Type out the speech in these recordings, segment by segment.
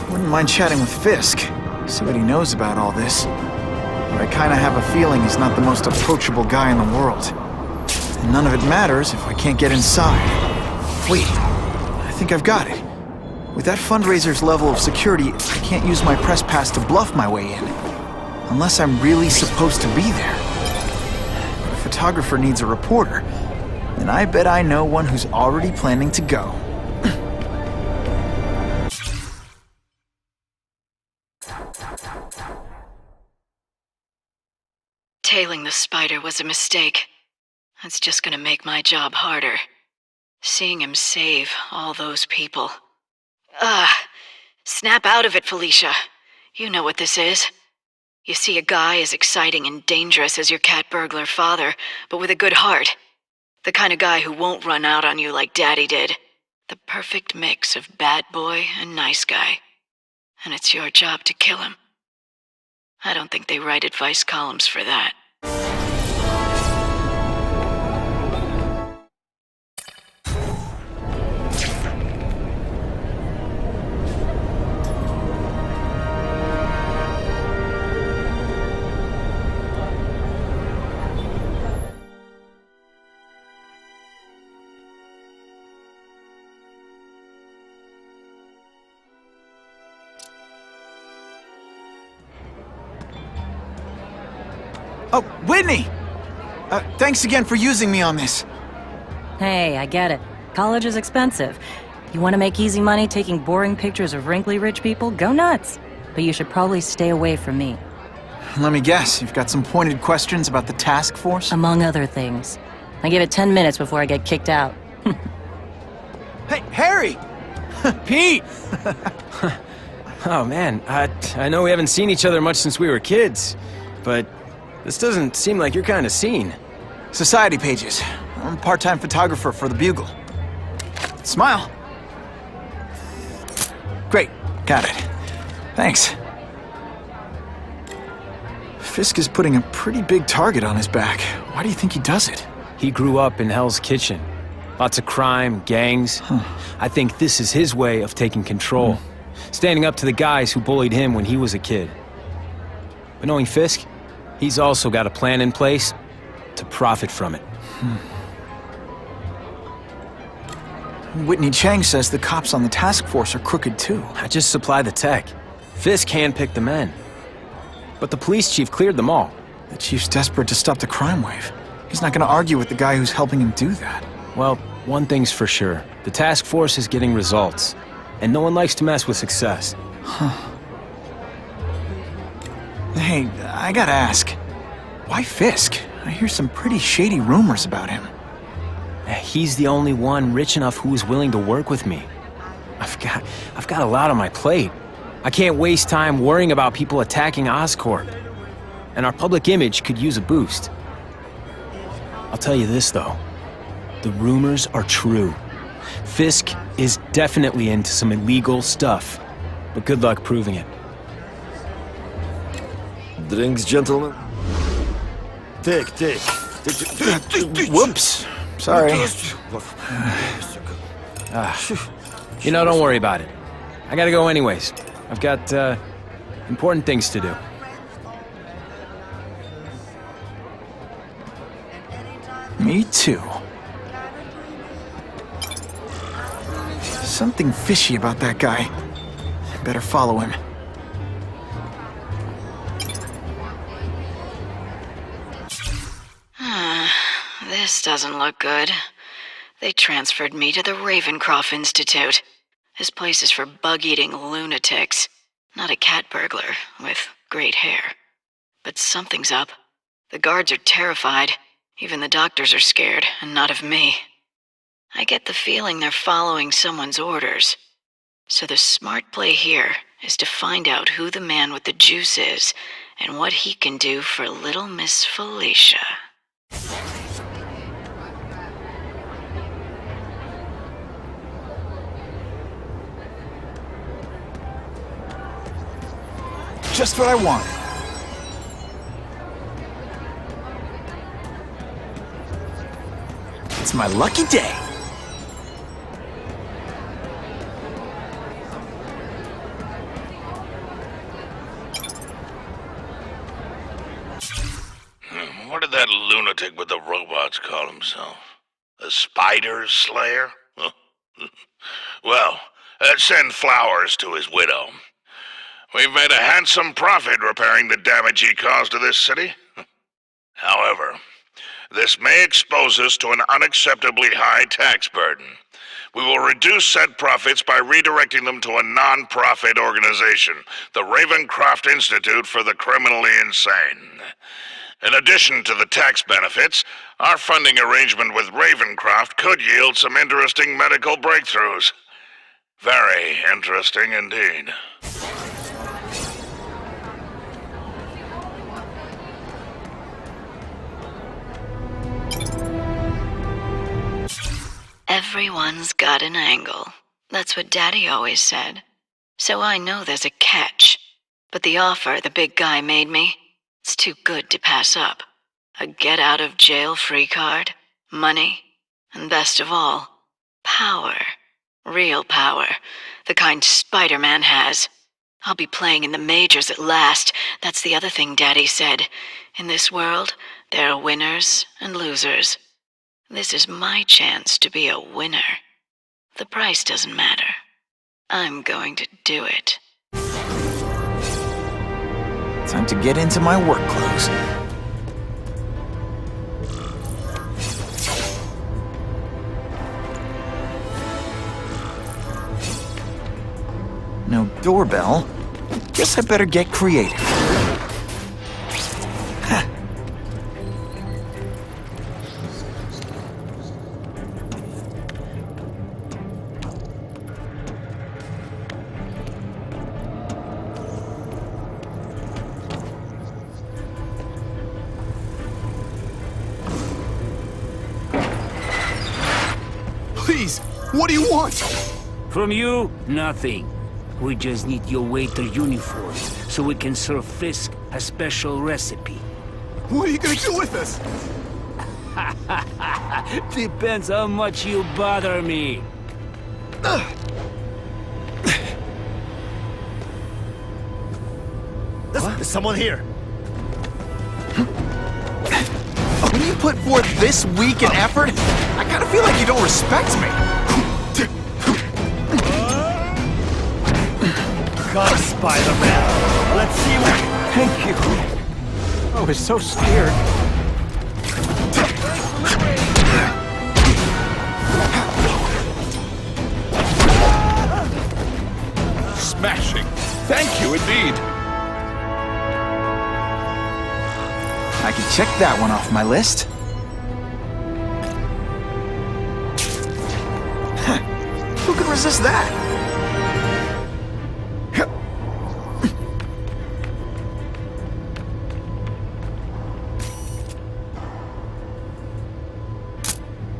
Wouldn't mind chatting with Fisk, see what he knows about all this. But I kinda have a feeling he's not the most approachable guy in the world. And none of it matters if I can't get inside. Wait, I think I've got it. With that fundraiser's level of security, I can't use my press pass to bluff my way in. Unless I'm really supposed to be there. But a photographer needs a reporter, and I bet I know one who's already planning to go. Tailing the spider was a mistake. It's just gonna make my job harder. Seeing him save all those people. Snap out of it, Felicia. You know what this is. You see a guy as exciting and dangerous as your cat burglar father, but with a good heart. The kind of guy who won't run out on you like Daddy did. The perfect mix of bad boy and nice guy. And it's your job to kill him. I don't think they write advice columns for that. Oh, Whitney! Thanks again for using me on this. Hey, I get it. College is expensive. You want to make easy money taking boring pictures of wrinkly rich people? Go nuts! But you should probably stay away from me. Let me guess, you've got some pointed questions about the task force? Among other things. I give it 10 minutes before I get kicked out. Hey, Harry! Pete! Oh man, I know we haven't seen each other much since we were kids, but this doesn't seem like your kind of scene. Society pages. I'm a part-time photographer for the Bugle. Smile. Great, got it. Thanks. Fisk is putting a pretty big target on his back. Why do you think he does it? He grew up in Hell's Kitchen. Lots of crime, gangs. I think this is his way of taking control. Standing up to the guys who bullied him when he was a kid. But knowing Fisk, he's also got a plan in place to profit from it. Whitney Chang says the cops on the task force are crooked too. I just supply the tech. Fisk handpicked the men. But the police chief cleared them all. The chief's desperate to stop the crime wave. He's not gonna argue with the guy who's helping him do that. Well, one thing's for sure. The task force is getting results. And no one likes to mess with success. Hey, I gotta ask. Why Fisk? I hear some pretty shady rumors about him. He's the only one rich enough who is willing to work with me. I've got a lot on my plate. I can't waste time worrying about people attacking Oscorp. And our public image could use a boost. I'll tell you this, though. The rumors are true. Fisk is definitely into some illegal stuff. But good luck proving it. Drinks, gentlemen. Take. Whoops. Sorry. You know, don't worry about it. I gotta go anyways. I've got, important things to do. Me too. Something fishy about that guy. Better follow him. This doesn't look good. They transferred me to the Ravencroft Institute. This place is for bug-eating lunatics, not a cat burglar with great hair. But something's up. The guards are terrified. Even the doctors are scared, and not of me. I get the feeling they're following someone's orders. So the smart play here is to find out who the man with the juice is, and what he can do for little Miss Felicia. Just what I wanted. It's my lucky day. What did that lunatic with the robots call himself? A spider slayer? Well, send flowers to his widow. We've made a handsome profit repairing the damage he caused to this city. However, this may expose us to an unacceptably high tax burden. We will reduce said profits by redirecting them to a non-profit organization, the Ravencroft Institute for the Criminally Insane. In addition to the tax benefits, our funding arrangement with Ravencroft could yield some interesting medical breakthroughs. Very interesting indeed. Everyone's got an angle. That's what Daddy always said. So I know there's a catch. But the offer the big guy made me, it's too good to pass up. A get-out-of-jail-free card, money, and best of all, power. Real power. The kind Spider-Man has. I'll be playing in the majors at last. That's the other thing Daddy said. In this world, there are winners and losers. This is my chance to be a winner. The price doesn't matter. I'm going to do it. Time to get into my work clothes. No doorbell. Guess I better get creative. Please, what do you want? From you, nothing. We just need your waiter uniform, so we can serve Fisk a special recipe. What are you gonna do with us? Depends how much you bother me. There's someone here. When you put forth this week in effort, I kind of feel like you don't respect me. Got Spider-Man. Let's see what... Thank you. I was so scared. Smashing. Thank you indeed. I can check that one off my list. Who could resist that?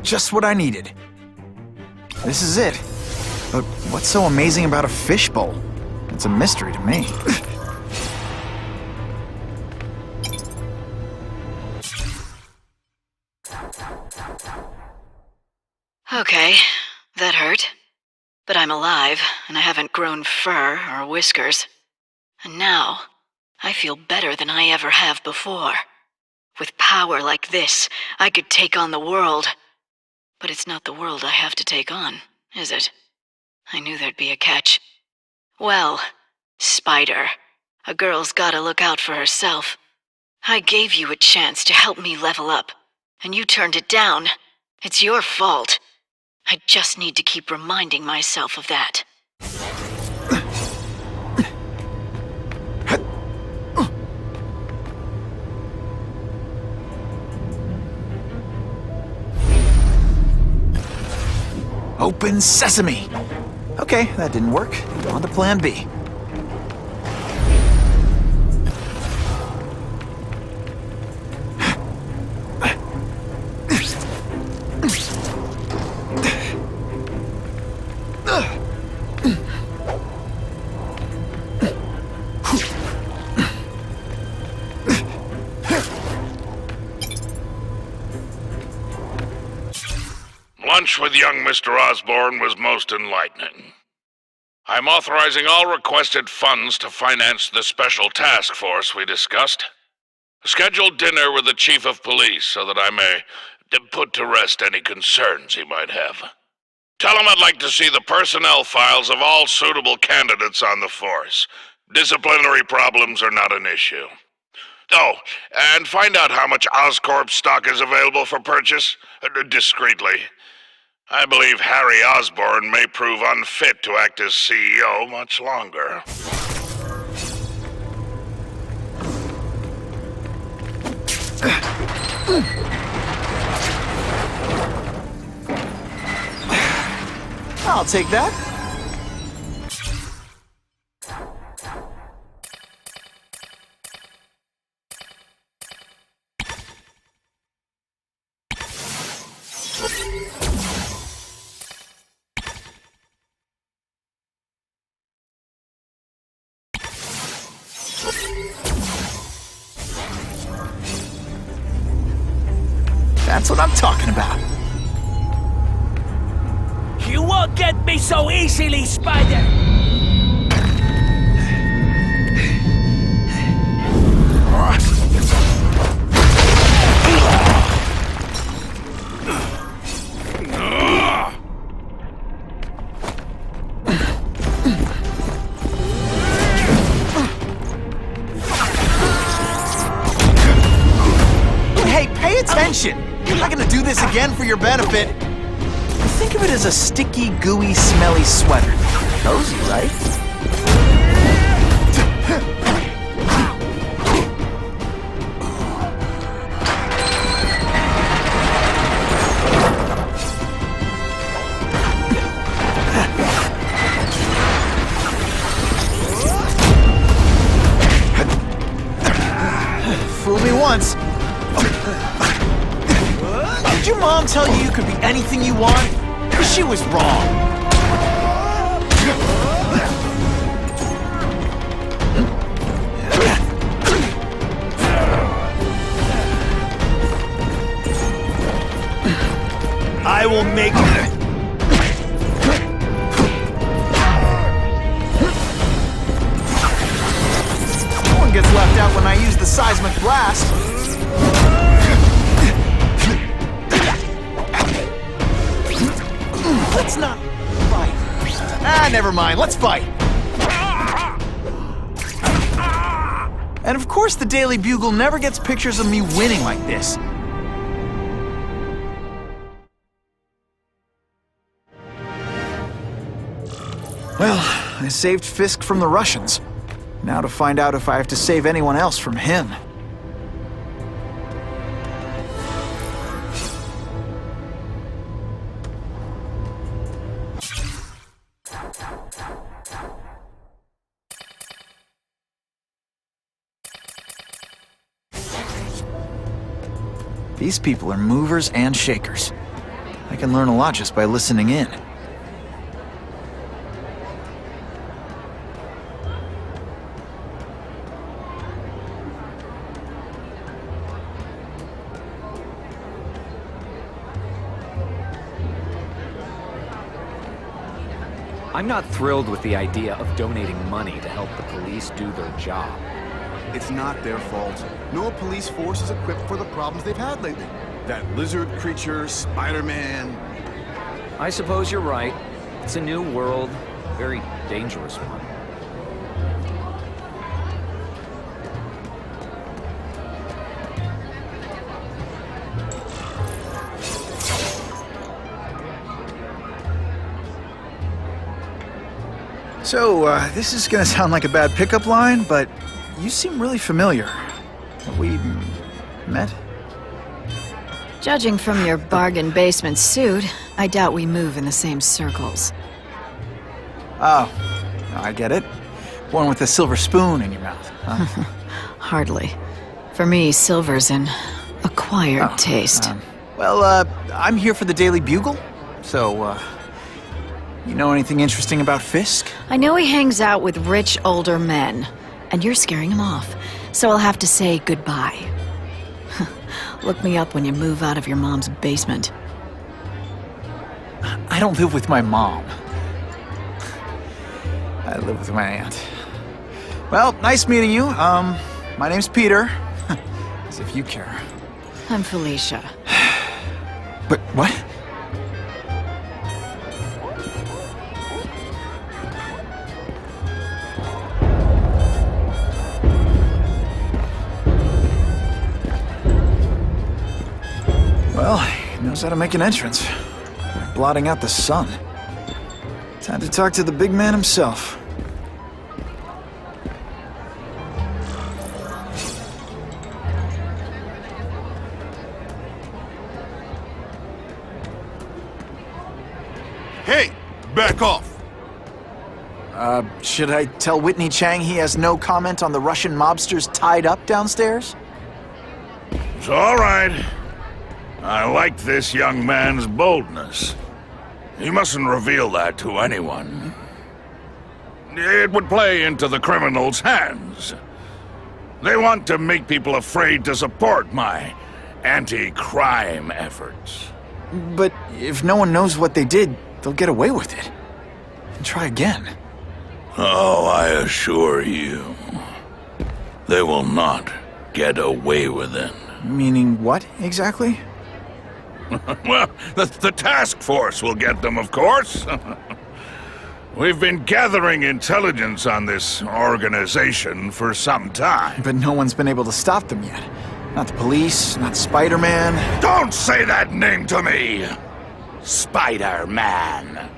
Just what I needed. This is it. But what's so amazing about a fishbowl? It's a mystery to me. Okay, that hurt. But I'm alive, and I haven't grown fur or whiskers. And now, I feel better than I ever have before. With power like this, I could take on the world. But it's not the world I have to take on, is it? I knew there'd be a catch. Well, Spider, a girl's gotta look out for herself. I gave you a chance to help me level up, and you turned it down. It's your fault. I just need to keep reminding myself of that. Open sesame! Okay, that didn't work. On to plan B. lunch with young Mr. Osborn was most enlightening. I'm authorizing all requested funds to finance the special task force we discussed. Schedule dinner with the chief of police so that I may put to rest any concerns he might have. Tell him I'd like to see the personnel files of all suitable candidates on the force. Disciplinary problems are not an issue. Oh, and find out how much Oscorp stock is available for purchase, discreetly. I believe Harry Osborn may prove unfit to act as CEO much longer. I'll take that. That's what I'm talking about. You won't get me so easily, Spider! Hey, pay attention! I'm not gonna do this again for your benefit. Think of it as a sticky, gooey, smelly sweater. Cozy, right? Fool me once. Did your mom tell you could be anything you want? She was wrong. I will make No one gets left out when I use the seismic blast. Let's not fight. Never mind. Let's fight. And of course the Daily Bugle never gets pictures of me winning like this. Well, I saved Fisk from the Russians. Now to find out if I have to save anyone else from him. These people are movers and shakers. I can learn a lot just by listening in. I'm not thrilled with the idea of donating money to help the police do their job. It's not their fault. No police force is equipped for the problems they've had lately. That lizard creature, Spider-Man. I suppose you're right. It's a new world, a very dangerous one. So, this is gonna sound like a bad pickup line, but you seem really familiar. Have we met? Judging from your bargain basement suit, I doubt we move in the same circles. Oh, I get it. One with a silver spoon in your mouth, huh? Hardly. For me, silver's an acquired taste. Well, I'm here for the Daily Bugle, so, you know anything interesting about Fisk? I know he hangs out with rich older men, and you're scaring him off, so I'll have to say goodbye. Look me up when you move out of your mom's basement. I don't live with my mom. I live with my aunt. Well, nice meeting you. My name's Peter. As if you care. I'm Felicia. But what? Well, he knows how to make an entrance. Blotting out the sun. Time to talk to the big man himself. Hey! Back off! Should I tell Whitney Chang he has no comment on the Russian mobsters tied up downstairs? It's all right. I like this young man's boldness. He mustn't reveal that to anyone. It would play into the criminals' hands. They want to make people afraid to support my anti-crime efforts. But if no one knows what they did, they'll get away with it. And try again. Oh, I assure you, they will not get away with it. Meaning what, exactly? Well, the task force will get them, of course. We've been gathering intelligence on this organization for some time. But no one's been able to stop them yet. Not the police, not Spider-Man. Don't say that name to me! Spider-Man.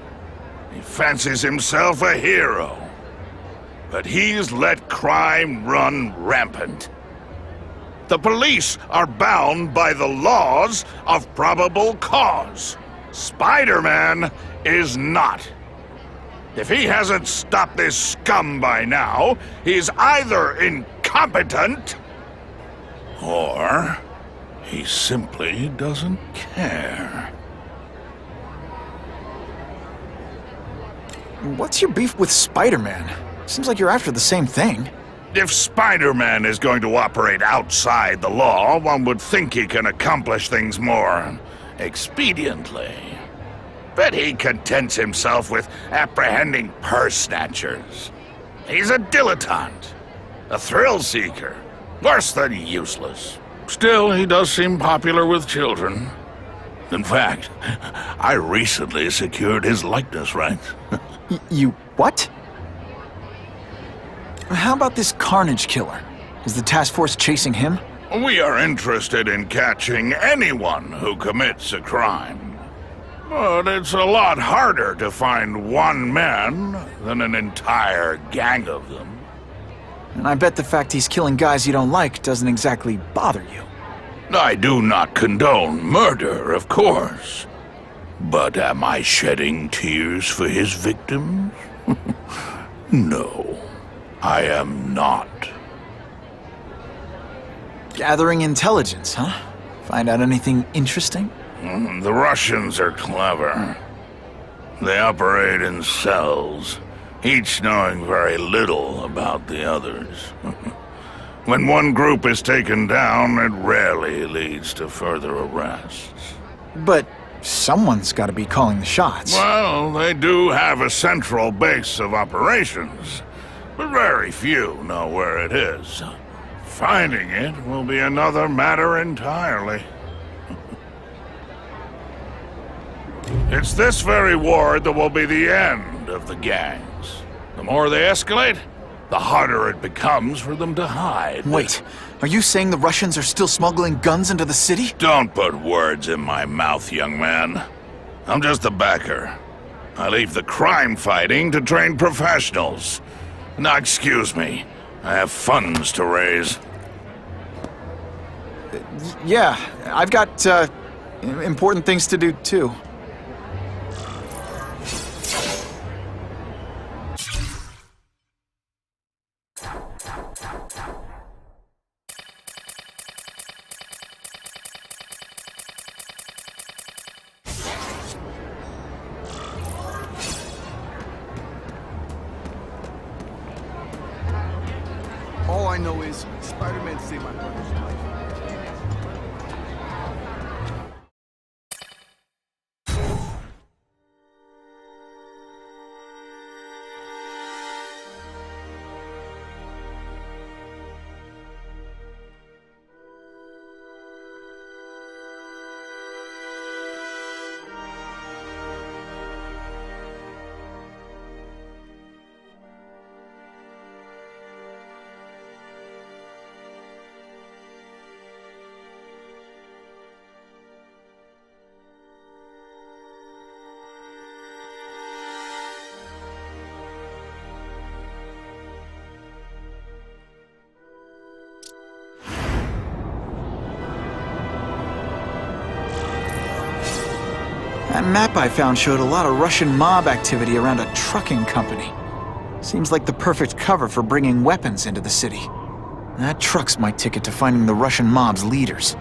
He fancies himself a hero. But he's let crime run rampant. The police are bound by the laws of probable cause. Spider-Man is not. If he hasn't stopped this scum by now, he's either incompetent or he simply doesn't care. What's your beef with Spider-Man? Seems like you're after the same thing. If Spider-Man is going to operate outside the law, one would think he can accomplish things more expediently. But he contents himself with apprehending purse snatchers. He's a dilettante, a thrill-seeker, worse than useless. Still, he does seem popular with children. In fact, I recently secured his likeness rights. You what? How about this Carnage killer? Is the task force chasing him? We are interested in catching anyone who commits a crime. But it's a lot harder to find one man than an entire gang of them. And I bet the fact he's killing guys you don't like doesn't exactly bother you. I do not condone murder, of course. But am I shedding tears for his victims? No, I am not. Gathering intelligence, huh? Find out anything interesting? The Russians are clever. They operate in cells, each knowing very little about the others. When one group is taken down, it rarely leads to further arrests. But someone's got to be calling the shots. Well, they do have a central base of operations, but very few know where it is. Finding it will be another matter entirely. It's this very war that will be the end of the gangs. The more they escalate, the harder it becomes for them to hide. Wait, are you saying the Russians are still smuggling guns into the city? Don't put words in my mouth, young man. I'm just a backer. I leave the crime fighting to trained professionals. Now, excuse me. I have funds to raise. Yeah, I've got, important things to do, too. All I know is Spider-Man saved my brother's life. That map I found showed a lot of Russian mob activity around a trucking company. Seems like the perfect cover for bringing weapons into the city. That truck's my ticket to finding the Russian mob's leaders.